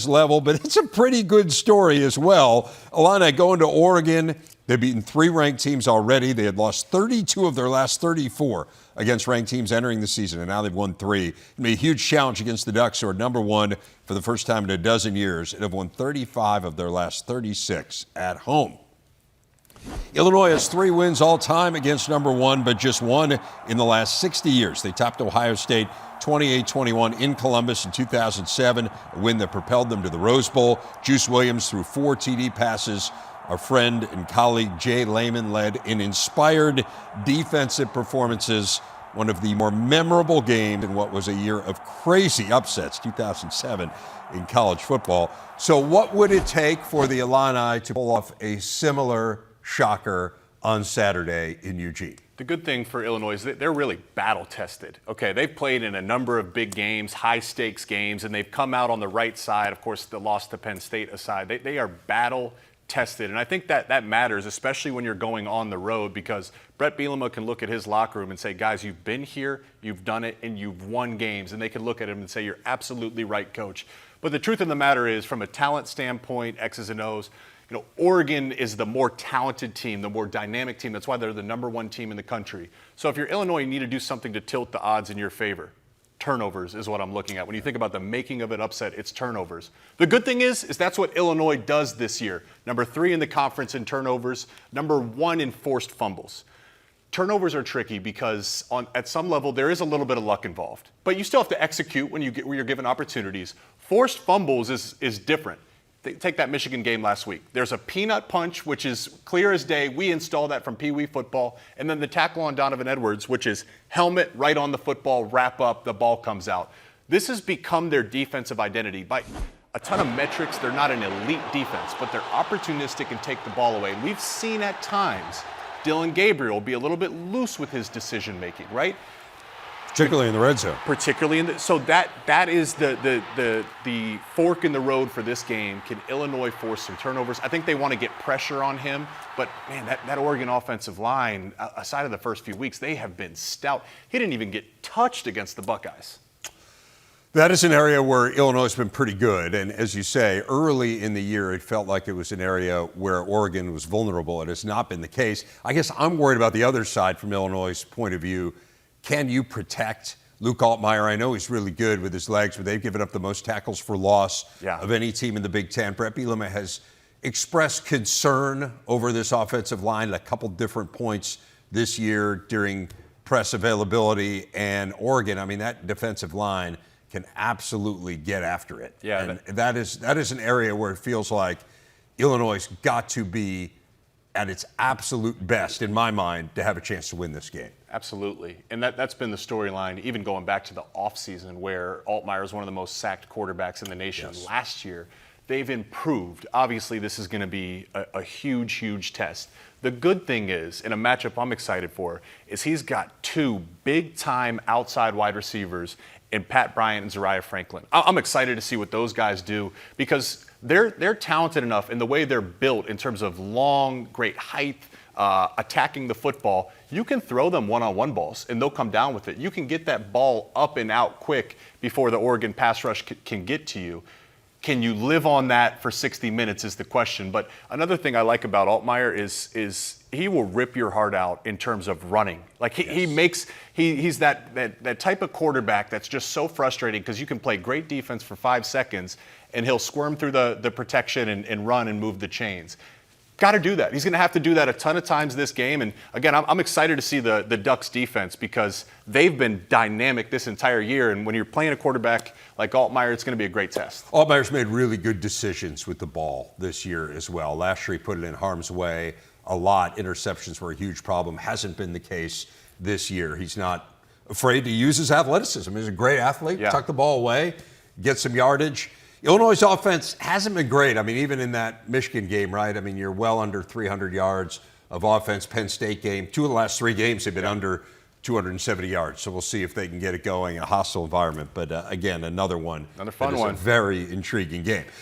level, but it's a pretty good story as well. Illini going to Oregon. They've beaten 3 ranked teams already. They had lost 32 of their last 34 against ranked teams entering the season, and now they've won 3. It made a huge challenge against the Ducks, who are number 1 for the first time in a dozen years, and have won 35 of their last 36 at home. Illinois has 3 wins all time against number 1, but just 1 in the last 60 years. They topped Ohio State 28-21 in Columbus in 2007, a win that propelled them to the Rose Bowl. Juice Williams threw 4 TD passes. Our friend and colleague Jay Lehman led in inspired defensive performances, one of the more memorable games in what was a year of crazy upsets, 2007 in college football. So what would it take for the Illini to pull off a similar shocker on Saturday in Eugene? The good thing for Illinois is that they're really battle-tested. Okay, they've played in a number of big games, high-stakes games, and they've come out on the right side. Of course, the loss to Penn State aside, they are battle-tested. And I think that matters, especially when you're going on the road, because Brett Bielema can look at his locker room and say, guys, you've been here, you've done it, and you've won games. And they can look at him and say, you're absolutely right, coach. But the truth of the matter is, from a talent standpoint, X's and O's, Oregon is the more talented team, the more dynamic team. That's why they're the number 1 team in the country. So if you're Illinois, you need to do something to tilt the odds in your favor. Turnovers is what I'm looking at. When you think about the making of an upset, it's turnovers. The good thing is that's what Illinois does this year. Number 3 in the conference in turnovers, number 1 in forced fumbles. Turnovers are tricky because at some level there is a little bit of luck involved, but you still have to execute when you're given opportunities. Forced fumbles is different. Take that Michigan game last week. There's a peanut punch, which is clear as day. We installed that from Pee Wee football. And then the tackle on Donovan Edwards, which is helmet right on the football, wrap up, the ball comes out. This has become their defensive identity. By a ton of metrics, they're not an elite defense, but they're opportunistic and take the ball away. And we've seen at times Dylan Gabriel be a little bit loose with his decision making, right? Particularly in the red zone. So that is the fork in the road for this game. Can Illinois force some turnovers? I think they want to get pressure on him, but man, that Oregon offensive line, aside of the first few weeks, they have been stout. He didn't even get touched against the Buckeyes. That is an area where Illinois has been pretty good. And as you say, early in the year, it felt like it was an area where Oregon was vulnerable. It has not been the case. I guess I'm worried about the other side from Illinois' point of view. Can you protect Luke Altmaier? I know he's really good with his legs, but they've given up the most tackles for loss of any team in the Big Ten. Brett Bielema has expressed concern over this offensive line at a couple different points this year during press availability. And Oregon, I mean, that defensive line can absolutely get after it. Yeah, and that is an area where it feels like Illinois has got to be at its absolute best, in my mind, to have a chance to win this game. Absolutely. And that's been the storyline, even going back to the offseason, where Altmaier is one of the most sacked quarterbacks in the nation. Yes. Last year, they've improved. Obviously, this is going to be a huge, huge test. The good thing is, in a matchup I'm excited for, is he's got 2 big-time outside wide receivers in Pat Bryant and Zariah Franklin. I'm excited to see what those guys do because they're talented enough in the way they're built in terms of long, great height, attacking the football. You can throw them one-on-one balls, and they'll come down with it. You can get that ball up and out quick before the Oregon pass rush can get to you. Can you live on that for 60 minutes is the question. But another thing I like about Altmaier is he will rip your heart out in terms of running. Like he's that type of quarterback that's just so frustrating because you can play great defense for 5 seconds and he'll squirm through the protection and run and move the chains. Got to do that. He's going to have to do that a ton of times this game. And again, I'm excited to see the Ducks defense because they've been dynamic this entire year. And when you're playing a quarterback like Altmaier, it's going to be a great test. Altmaier's made really good decisions with the ball this year as well. Last year, he put it in harm's way a lot. Interceptions were a huge problem. Hasn't been the case this year. He's not afraid to use his athleticism. He's a great athlete. Yeah. Tuck the ball away, get some yardage. Illinois' offense hasn't been great. I mean, even in that Michigan game, right? I mean, you're well under 300 yards of offense. Penn State game, 2 of the last 3 games have been under 270 yards. So we'll see if they can get it going in a hostile environment. But again, another fun one. A very intriguing game.